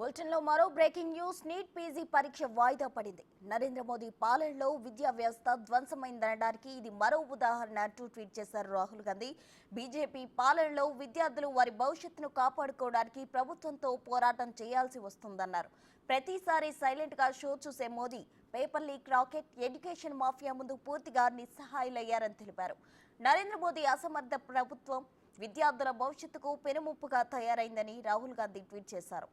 బులెటిన్లో మరో breaking news. NEET PG పరీక్ష వాయిదా పడింది. నరేంద్ర మోదీ పాలనలో విద్యా వ్యవస్థ ధ్వంసమైందనడానికి ఇది మరో ఉదాహరణ అంటూ ట్వీట్ చేశారు రాహుల్ గాంధీ. బీజేపీ పాలనలో విద్యార్థులు వారి భవిష్యత్తును కాపాడుకోవడానికి ప్రభుత్వంతో పోరాటం చేయాల్సి వస్తుందన్నారు. ప్రతిసారి సైలెంట్ గా షో చూసే Modi paper leak, rocket, education mafia ముందు పూర్తిగా నిస్సహాయులయ్యారని తెలిపారు. నరేంద్ర మోదీ అసమర్థ ప్రభుత్వం విద్యార్థుల భవిష్యత్తుకు పెనుముప్పుగా తయారైందని రాహుల్ గాంధీ ట్వీట్ చేశారు.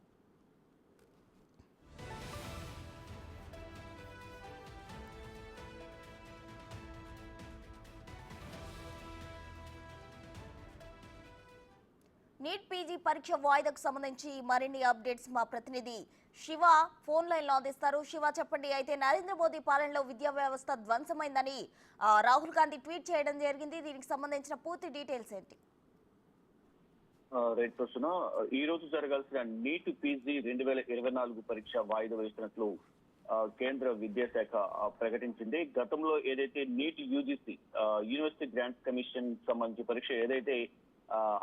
నీట్ పీజీ పరీక్ష వాయిదాకు సంబంధించి మరిన్ని అప్డేట్స్ మా ప్రతినిధి శివ ఫోన్ లైన్ లో అందిస్తారు. శివ, చెప్పండి. అయితే నరేంద్ర మోదీ పాలనలో విద్యా వ్యవస్థ ధ్వంసమైందని రాహుల్ గాంధీ ట్వీట్ చేయడం జరిగింది. దీనికి సంబంధించిన పూర్తి డీటెయిల్స్ ఏంటి? రైట్ ప్రశ్న. ఈ రోజు జరగాల్సిన నీట్ పీజీ 2024 పరీక్ష వాయిదా వేసినట్లు కేంద్ర విద్యాశాఖ ప్రకటించింది. గతంలో ఏదైతే NEET UGC university grants commission సంబంధించి పరీక్ష ఏదైతే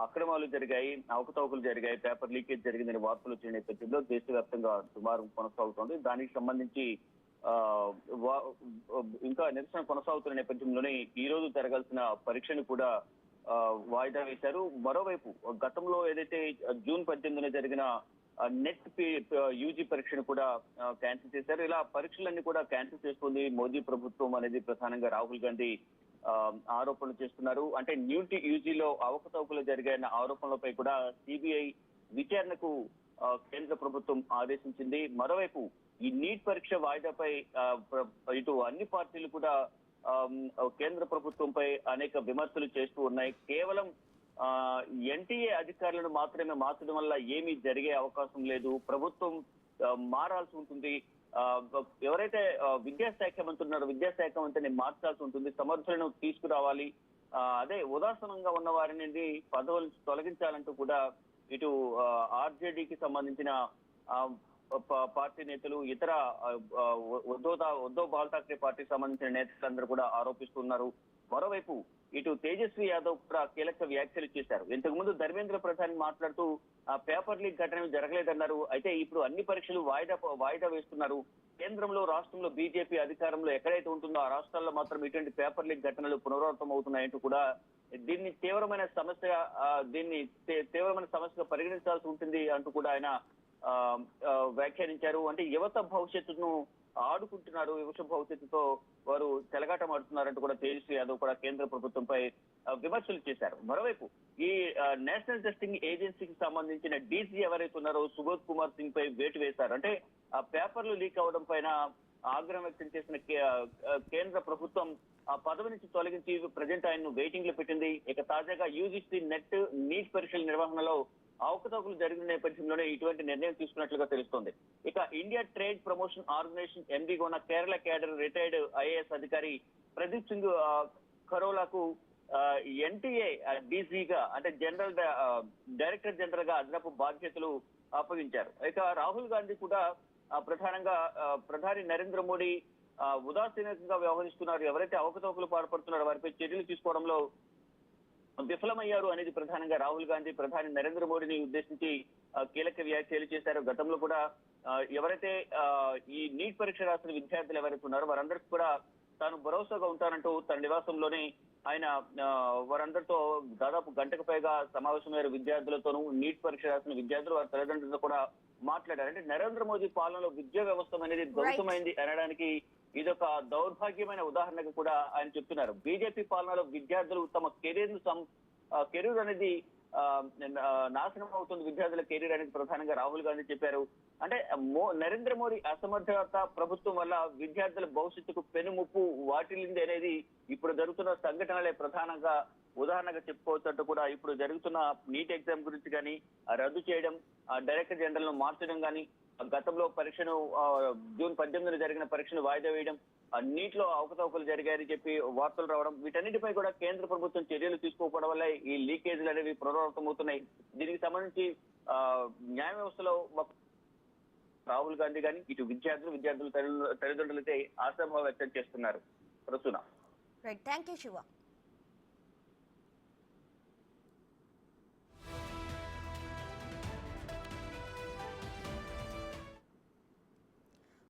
అక్రమాలు జరిగాయి, అవకతవకలు జరిగాయి, పేపర్ లీకేజ్ జరిగిందని వార్తలు వచ్చిన నేపథ్యంలో దేశవ్యాప్తంగా సుమారు కొనసాగుతోంది. దానికి సంబంధించి ఇంకా నిరసన కొనసాగుతున్న నేపథ్యంలోనే ఈ రోజు జరగాల్సిన పరీక్షను కూడా వాయిదా వేశారు. మరోవైపు గతంలో ఏదైతే జూన్ 18న జరిగిన నెట్ యూజీ పరీక్షను కూడా క్యాన్సిల్ చేశారు. ఇలా పరీక్షలన్నీ కూడా క్యాన్సిల్ చేస్తుంది మోదీ ప్రభుత్వం అనేది ప్రధానంగా రాహుల్ గాంధీ ఆరోపణలు చేస్తున్నారు. అంటే నీట్ యూజీలో అవకతవకలు జరిగాయన్న ఆరోపణలపై కూడా సిబిఐ విచారణకు కేంద్ర ప్రభుత్వం ఆదేశించింది. మరోవైపు ఈ నీట్ పరీక్ష వాయిదాపై ఇటు అన్ని పార్టీలు కూడా కేంద్ర ప్రభుత్వంపై అనేక విమర్శలు చేస్తూ ఉన్నాయి. కేవలం ఎన్టీఏ అధికారులను మాత్రమే మార్చడం వల్ల ఏమీ జరిగే అవకాశం లేదు, ప్రభుత్వం మారాల్సి ఉంటుంది, ఎవరైతే విద్యాశాఖ మంత్రి ఉన్నారో విద్యాశాఖ మంత్రిని మార్చాల్సి ఉంటుంది, సమర్థులను తీసుకురావాలి, అదే ఉదాసనంగా ఉన్న వారిని పదవులు తొలగించాలంటూ కూడా ఇటు ఆర్జేడీకి సంబంధించిన పార్టీ నేతలు, ఇతర ఉద్ధవ్ బాల్ ఠాక్రే పార్టీకి సంబంధించిన నేతలందరూ కూడా ఆరోపిస్తున్నారు. మరోవైపు ఇటు తేజస్వి యాదవ్ కూడా కీలక వ్యాఖ్యలు చేశారు. ఇంతకు ముందు ధర్మేంద్ర ప్రధాన్ మాట్లాడుతూ పేపర్ లీక్ ఘటన జరగలేదన్నారు. అయితే ఇప్పుడు అన్ని పరీక్షలు వాయిదా వేస్తున్నారు. కేంద్రంలో, రాష్ట్రంలో బీజేపీ అధికారంలో ఎక్కడైతే ఉంటుందో ఆ రాష్ట్రాల్లో మాత్రం ఇటువంటి పేపర్ లీక్ ఘటనలు పునరావృతం అవుతున్నాయంటూ కూడా దీన్ని తీవ్రమైన సమస్యగా పరిగణించాల్సి ఉంటుంది అంటూ కూడా ఆయన వ్యాఖ్యానించారు. అంటే యువత భవిష్యత్తును ఆడుకుంటున్నారు, యువత భవిష్యత్తుతో వారు చెలగాటమాడుతున్నారంటూ కూడా తేజస్వి యాదవ్ కూడా కేంద్ర ప్రభుత్వంపై విమర్శలు చేశారు. మరోవైపు ఈ నేషనల్ టెస్టింగ్ ఏజెన్సీకి సంబంధించిన డీసీ ఎవరైతే ఉన్నారో సుబోధ్ కుమార్ సింగ్ పై వేటు వేశారు. అంటే ఆ పేపర్లు లీక్ అవడం పైన ఆగ్రహం వ్యక్తం చేసిన కేంద్ర ప్రభుత్వం ఆ పదవి నుంచి తొలగించి ప్రజెంట్ ఆయన్ను వెయిటింగ్ లో పెట్టింది. ఇక తాజాగా యూజీసీ నీట్ పరీక్షల నిర్వహణలో అవకతవకలు జరిగిన నేపథ్యంలోనే ఇటువంటి నిర్ణయం తీసుకున్నట్లుగా తెలుస్తోంది. ఇక ఇండియా ట్రేడ్ ప్రమోషన్ ఆర్గనైజేషన్ ఎండీగా ఉన్న కేరళ క్యాడర్ రిటైర్డ్ ఐఏఎస్ అధికారి ప్రదీప్ సింగ్ ఖరోలాకు ఎన్టీఏ డీసీగా అంటే డైరెక్టర్ జనరల్ గా అదనపు బాధ్యతలు అప్పగించారు. ఇక రాహుల్ గాంధీ కూడా ప్రధానంగా ప్రధాని నరేంద్ర మోడీ ఉదాసీనంగా వ్యవహరిస్తున్నారు, ఎవరైతే అవకతవకలు పాల్పడుతున్నారో వారిపై చర్యలు తీసుకోవడంలో విఫలమయ్యారు అనేది ప్రధానంగా రాహుల్ గాంధీ ప్రధాని నరేంద్ర మోడీని ఉద్దేశించి కీలక వ్యాఖ్యలు చేశారు. గతంలో కూడా ఎవరైతే ఈ నీట్ పరీక్ష రాసిన విద్యార్థులు ఎవరైతే ఉన్నారో వారందరికీ కూడా తాను భరోసాగా ఉంటానంటూ తన నివాసంలోనే ఆయన వారందరితో దాదాపు గంటకు పైగా సమావేశమయ్యారు. విద్యార్థులతోనూ నీట్ పరీక్ష రాసిన విద్యార్థులు వారి తల్లిదండ్రులతో కూడా మాట్లాడారు. అంటే నరేంద్ర మోదీ పాలనలో విద్యా వ్యవస్థ అనేది ధ్వంసమైంది అనడానికి ఇదొక దౌర్భాగ్యమైన ఉదాహరణగా కూడా ఆయన చెప్తున్నారు. బీజేపీ పాలనలో విద్యార్థులు తమ కెరీర్ అనేది నాశనం అవుతుంది, విద్యార్థుల కెరీర్ అనేది ప్రధానంగా రాహుల్ గాంధీ చెప్పారు. అంటే నరేంద్ర మోడీ అసమర్థత ప్రభుత్వం వల్ల విద్యార్థుల భవిష్యత్తుకు పెనుముప్పు వాటిల్లింది అనేది ఇప్పుడు జరుగుతున్న సంఘటనలే ప్రధానంగా ఉదాహరణగా చెప్పుకోవచ్చంటూ కూడా ఇప్పుడు జరుగుతున్న నీట్ ఎగ్జామ్ గురించి కానీ రద్దు చేయడం, డైరెక్టర్ జనరల్ ను మార్చడం కానీ, గతంలో పరీక్షను జూన్ 18న జరిగిన పరీక్షను వాయిదా వేయడం, నీట్ లో అవకతవకలు జరిగాయని చెప్పి వార్తలు రావడం, వీటన్నిటిపై కూడా కేంద్ర ప్రభుత్వం చర్యలు తీసుకోకపోవడం వల్ల ఈ లీకేజీలు అనేవి పునరావృతమవుతున్నాయి. దీనికి సంబంధించి న్యాయ వ్యవస్థలో రాహుల్ గాంధీ కానీ ఇటు విద్యార్థుల తల్లిదండ్రులైతే ఆశాభావం వ్యక్తం చేస్తున్నారు. ప్రసూన. Thank you Shiva.